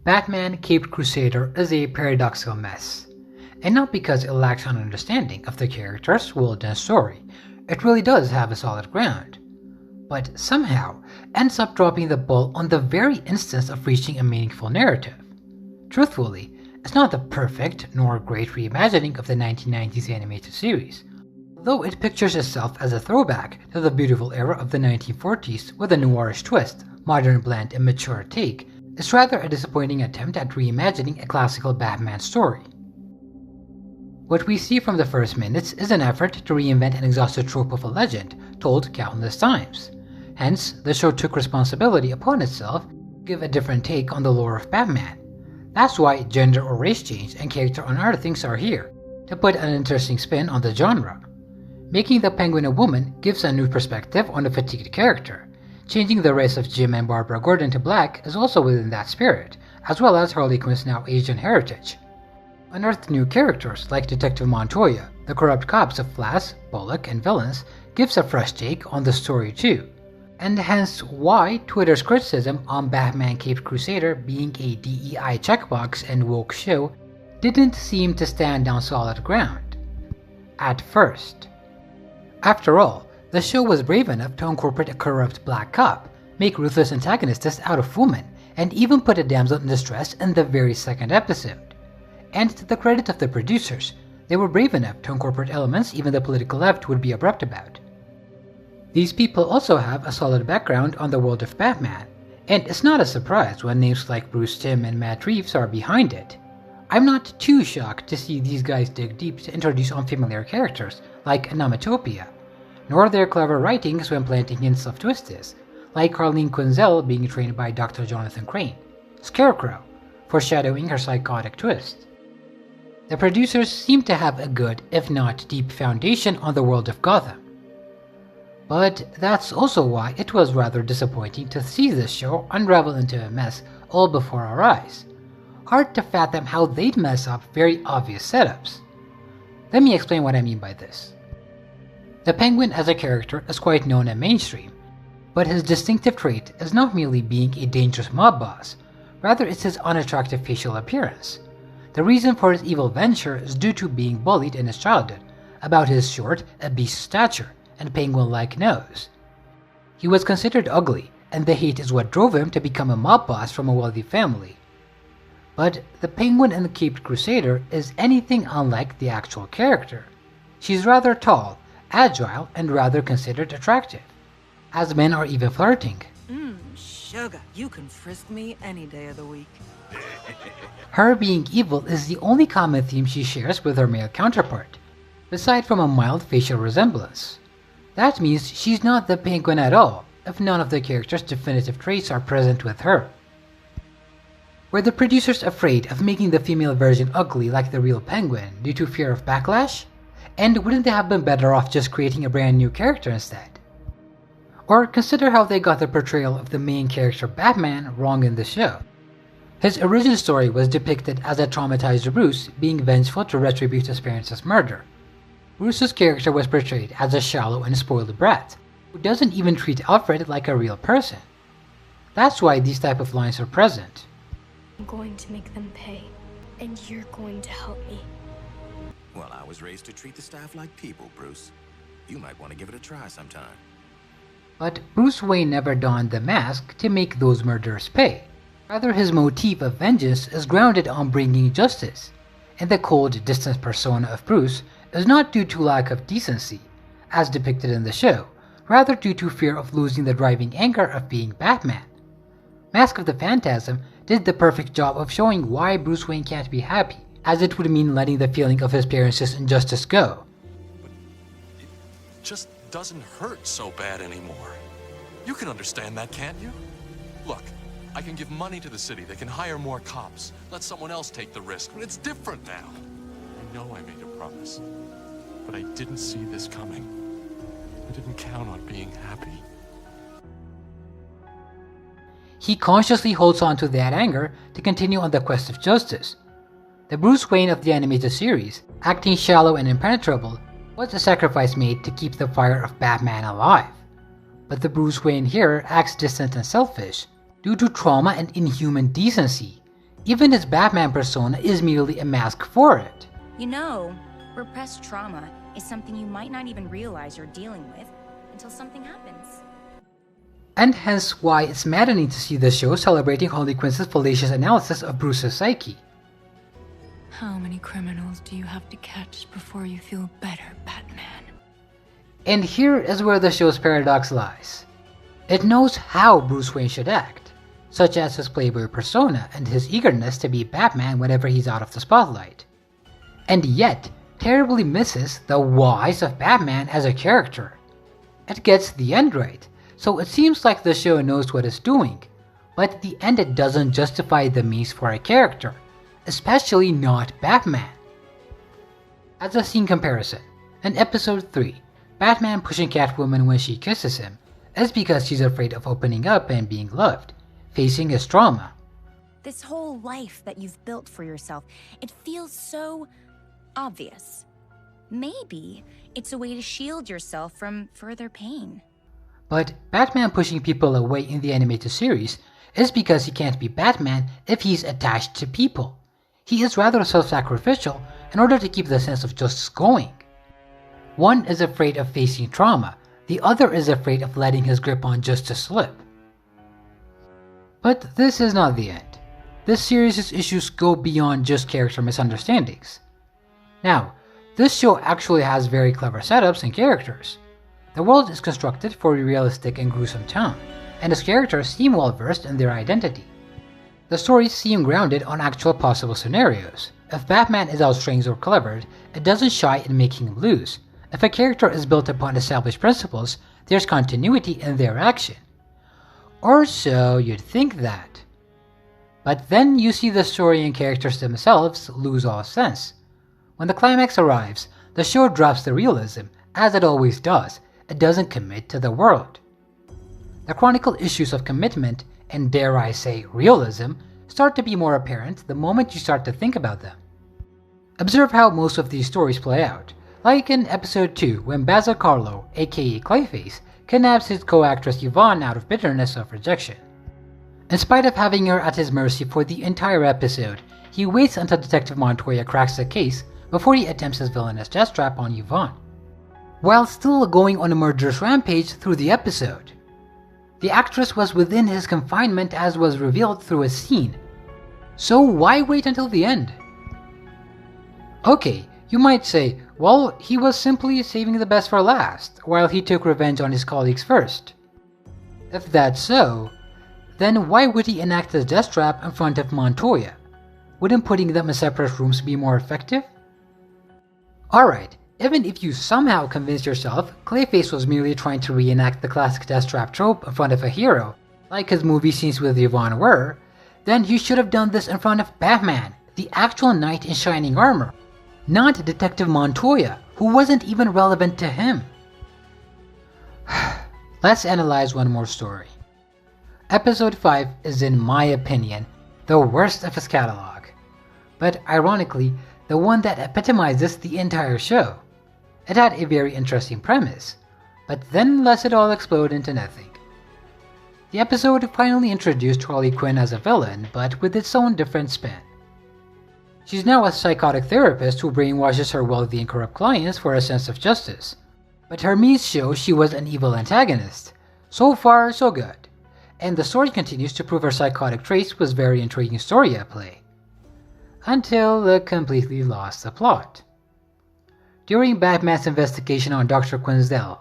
Batman Caped Crusader is a paradoxical mess, and not because it lacks an understanding of the characters, world, and story. It really does have a solid ground, but somehow ends up dropping the ball on the very instance of reaching a meaningful narrative. Truthfully, it's not the perfect nor great reimagining of the 1990s animated series, though it pictures itself as a throwback to the beautiful era of the 1940s with a noirish twist, modern blend, and mature take. It's rather a disappointing attempt at reimagining a classical Batman story. What we see from the first minutes is an effort to reinvent an exhausted trope of a legend told countless times. Hence, the show took responsibility upon itself to give a different take on the lore of Batman. That's why gender or race change and character unearthings are here, to put an interesting spin on the genre. Making the Penguin a woman gives a new perspective on a fatigued character. Changing the race of Jim and Barbara Gordon to black is also within that spirit, as well as Harley Quinn's now Asian heritage. Unearthed new characters like Detective Montoya, the corrupt cops of Flash, Bullock, and villains gives a fresh take on the story too, and hence why Twitter's criticism on Batman Caped Crusader being a DEI checkbox and woke show didn't seem to stand on solid ground. At first. After all, the show was brave enough to incorporate a corrupt black cop, make ruthless antagonists out of women, and even put a damsel in distress in the very second episode. And to the credit of the producers, they were brave enough to incorporate elements even the political left would be abrupt about. These people also have a solid background on the world of Batman, and it's not a surprise when names like Bruce Timm and Matt Reeves are behind it. I'm not too shocked to see these guys dig deep to introduce unfamiliar characters like Anamatopia, nor their clever writings when planting hints of twists, like Carleen Quinzel being trained by Dr. Jonathan Crane, Scarecrow, foreshadowing her psychotic twist. The producers seem to have a good, if not deep, foundation on the world of Gotham. But that's also why it was rather disappointing to see this show unravel into a mess all before our eyes. Hard to fathom how they'd mess up very obvious setups. Let me explain what I mean by this. The Penguin as a character is quite known and mainstream, but his distinctive trait is not merely being a dangerous mob boss, rather it's his unattractive facial appearance. The reason for his evil venture is due to being bullied in his childhood about his short, obese stature and penguin-like nose. He was considered ugly, and the hate is what drove him to become a mob boss from a wealthy family. But the Penguin in the Caped Crusader is anything unlike the actual character. She's rather tall, agile, and rather considered attractive, as men are even flirting. Sugar, you can frisk me any day of the week. Her being evil is the only common theme she shares with her male counterpart, aside from a mild facial resemblance. That means she's not the Penguin at all, if none of the character's definitive traits are present with her. Were the producers afraid of making the female version ugly like the real Penguin due to fear of backlash? And wouldn't they have been better off just creating a brand new character instead? Or consider how they got the portrayal of the main character Batman wrong in the show. His origin story was depicted as a traumatized Bruce being vengeful to retribute his parents' murder. Bruce's character was portrayed as a shallow and spoiled brat, who doesn't even treat Alfred like a real person. That's why these type of lines are present. I'm going to make them pay, and you're going to help me. Well, I was raised to treat the staff like people, Bruce. You might want to give it a try sometime. But Bruce Wayne never donned the mask to make those murderers pay. Rather, his motif of vengeance is grounded on bringing justice, and the cold, distant persona of Bruce is not due to lack of decency, as depicted in the show, rather due to fear of losing the driving anger of being Batman. Mask of the Phantasm did the perfect job of showing why Bruce Wayne can't be happy, as it would mean letting the feeling of his parents' injustice go. But it just doesn't hurt so bad anymore. You can understand that, can't you? Look, I can give money to the city, they can hire more cops, let someone else take the risk, but it's different now. I know I made a promise, but I didn't see this coming. I didn't count on being happy. He consciously holds on to that anger to continue on the quest of justice. The Bruce Wayne of the animated series, acting shallow and impenetrable, was a sacrifice made to keep the fire of Batman alive. But the Bruce Wayne here acts distant and selfish, due to trauma and inhuman decency, Even his Batman persona is merely a mask for it. You know, repressed trauma is something you might not even realize you're dealing with until something happens. And hence why it's maddening to see the show celebrating Harley Quinn's fallacious analysis of Bruce's psyche. How many criminals do you have to catch before you feel better, Batman? And here is where the show's paradox lies. It knows how Bruce Wayne should act, such as his playboy persona and his eagerness to be Batman whenever he's out of the spotlight. And yet, terribly misses the whys of Batman as a character. It gets the end right, so it seems like the show knows what it's doing, but the end doesn't justify the means for a character, especially not Batman. As a scene comparison, in episode 3, Batman pushing Catwoman when she kisses him is because she's afraid of opening up and being loved, facing his trauma. This whole life that you've built for yourself, it feels so obvious. Maybe it's a way to shield yourself from further pain. But Batman pushing people away in the animated series is because he can't be Batman if he's attached to people. He is rather self-sacrificial in order to keep the sense of justice going. One is afraid of facing trauma, the other is afraid of letting his grip on justice slip. But this is not the end. This series' issues go beyond just character misunderstandings. Now, this show actually has very clever setups and characters. The world is constructed for a realistic and gruesome town, and its characters seem well versed in their identity. The stories seem grounded on actual possible scenarios. If Batman is outstrength or clevered, it doesn't shy in making him lose. If a character is built upon established principles, there's continuity in their action. Or so you'd think that. But then you see the story and characters themselves lose all sense. When the climax arrives, the show drops the realism, as it always does. It doesn't commit to the world. The chronicle issues of commitment, and dare I say realism, start to be more apparent the moment you start to think about them. Observe how most of these stories play out, like in episode 2 when Basil Karlo, aka Clayface, kidnaps his co-actress Yvonne out of bitterness of rejection. In spite of having her at his mercy for the entire episode, he waits until Detective Montoya cracks the case before he attempts his villainous death trap on Yvonne, while still going on a murderous rampage through the episode. The actress was within his confinement as was revealed through a scene. So why wait until the end? Okay, you might say, well, he was simply saving the best for last, while he took revenge on his colleagues first. If that's so, then why would he enact his death trap in front of Montoya? Wouldn't putting them in separate rooms be more effective? Alright, even if you somehow convince yourself Clayface was merely trying to reenact the classic death trap trope in front of a hero, like his movie scenes with Yvonne were, then you should have done this in front of Batman, the actual knight in shining armor, not Detective Montoya, who wasn't even relevant to him. Let's analyze one more story. Episode 5 is, in my opinion, the worst of his catalog, but ironically, the one that epitomizes the entire show. It had a very interesting premise, but then lets it all explode into nothing. The episode finally introduced Harley Quinn as a villain, but with its own different spin. She's now a psychotic therapist who brainwashes her wealthy and corrupt clients for a sense of justice, but her means show she was an evil antagonist. So far, so good. And the story continues to prove her psychotic traits was very intriguing story at play. Until it completely lost the plot. During Batman's investigation on Dr. Quinzel,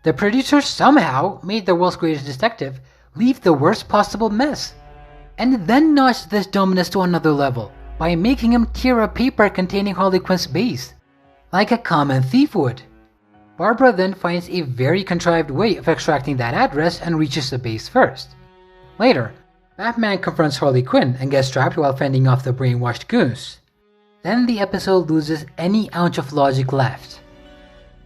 the producers somehow made the world's greatest detective leave the worst possible mess, and then notched this dumbness to another level by making him tear a paper containing Harley Quinn's base, like a common thief would. Barbara then finds a very contrived way of extracting that address and reaches the base first. Later, Batman confronts Harley Quinn and gets trapped while fending off the brainwashed goons. Then the episode loses any ounce of logic left.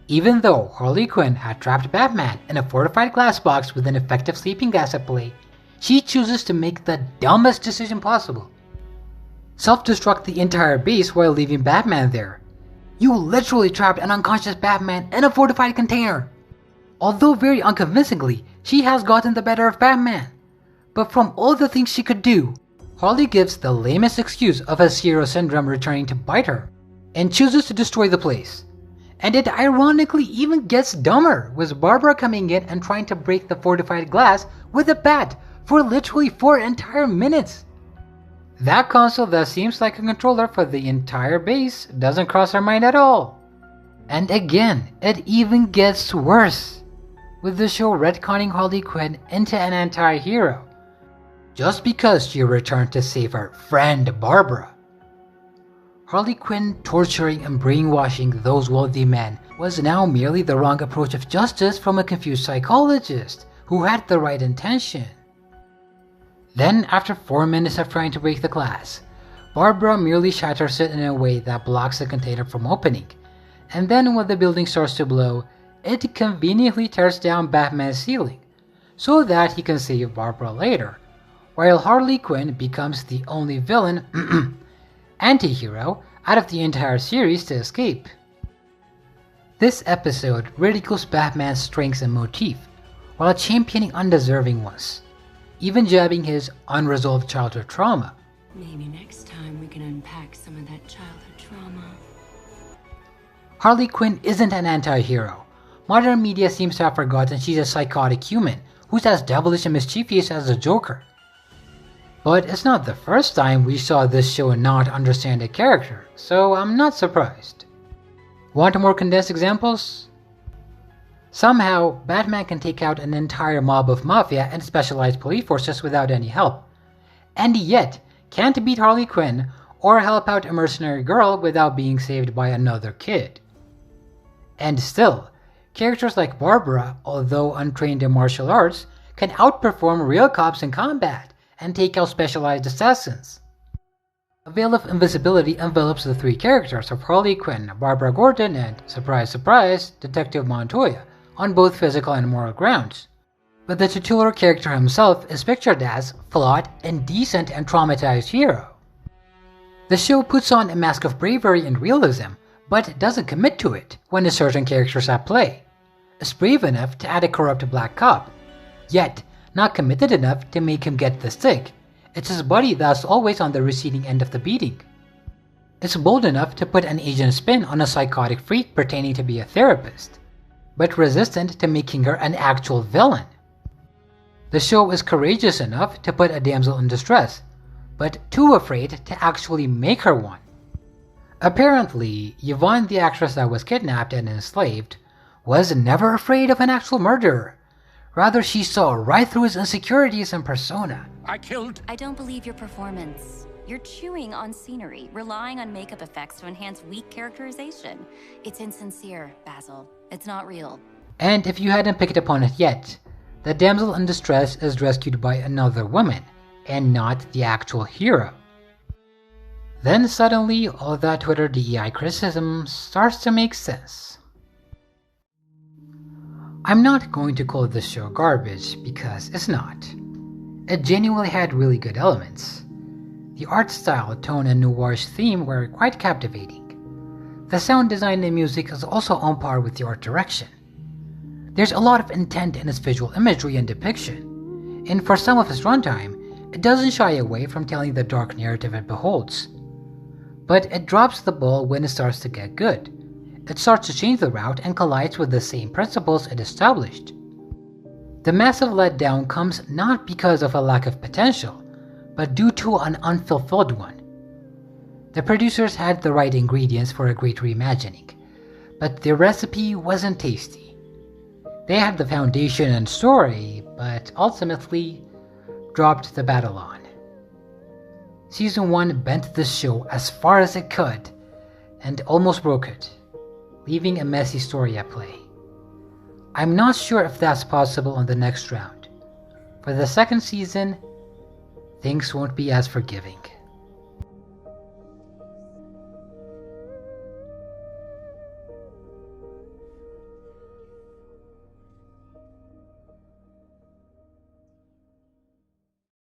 Even though Harley Quinn had trapped Batman in a fortified glass box with an effective sleeping gas at play, she chooses to make the dumbest decision possible. Self-destruct the entire base while leaving Batman there. You literally trapped an unconscious Batman in a fortified container. Although very unconvincingly, she has gotten the better of Batman. But from all the things she could do, Harley gives the lamest excuse of a hero syndrome returning to bite her, and chooses to destroy the place. And it ironically even gets dumber, with Barbara coming in and trying to break the fortified glass with a bat for literally 4 entire minutes. That console that seems like a controller for the entire base doesn't cross her mind at all. And again, it even gets worse, with the show retconning Harley Quinn into an anti-hero, just because she returned to save her friend Barbara. Harley Quinn torturing and brainwashing those wealthy men was now merely the wrong approach of justice from a confused psychologist who had the right intention. Then, after 4 minutes of trying to break the glass, Barbara merely shatters it in a way that blocks the container from opening, and then when the building starts to blow, it conveniently tears down Batman's ceiling, so that he can save Barbara later, while Harley Quinn becomes the only villain anti-hero out of the entire series to escape. This episode ridicules Batman's strengths and motif, while championing undeserving ones, even jabbing his unresolved childhood trauma. Maybe next time we can unpack some of that childhood trauma. Harley Quinn isn't an anti-hero. Modern media seems to have forgotten she's a psychotic human who's as devilish and mischievous as the Joker. But it's not the first time we saw this show not understand a character, so I'm not surprised. Want more condensed examples? Somehow, Batman can take out an entire mob of mafia and specialized police forces without any help, and yet can't beat Harley Quinn or help out a mercenary girl without being saved by another kid. And still, characters like Barbara, although untrained in martial arts, can outperform real cops in combat and take out specialized assassins. A veil of invisibility envelops the 3 characters of Harley Quinn, Barbara Gordon, and, surprise surprise, Detective Montoya, on both physical and moral grounds. But the titular character himself is pictured as flawed, indecent, and traumatized hero. The show puts on a mask of bravery and realism, but doesn't commit to it when a certain character is at play. Is brave enough to add a corrupt black cop, yet not committed enough to make him get the stick. It's his buddy that's always on the receiving end of the beating. It's bold enough to put an agent spin on a psychotic freak pretending to be a therapist, but resistant to making her an actual villain. The show is courageous enough to put a damsel in distress, but too afraid to actually make her one. Apparently, Yvonne, the actress that was kidnapped and enslaved, was never afraid of an actual murderer. Rather, she saw right through his insecurities and persona. I don't believe your performance. You're chewing on scenery, relying on makeup effects to enhance weak characterization. It's insincere, Basil. It's not real. And if you hadn't picked up on it yet, the damsel in distress is rescued by another woman, and not the actual hero. Then suddenly, all that Twitter DEI criticism starts to make sense. I'm not going to call this show garbage, because it's not. It genuinely had really good elements. The art style, tone, and noir's theme were quite captivating. The sound design and music is also on par with the art direction. There's a lot of intent in its visual imagery and depiction, and for some of its runtime, it doesn't shy away from telling the dark narrative it beholds. But it drops the ball when it starts to get good. It starts to change the route and collides with the same principles it established. The massive letdown comes not because of a lack of potential, but due to an unfulfilled one. The producers had the right ingredients for a great reimagining, but the recipe wasn't tasty. They had the foundation and story, but ultimately dropped the battle on. Season 1 bent this show as far as it could, and almost broke it, leaving a messy story at play. I'm not sure if that's possible on the next round. For the second season, things won't be as forgiving.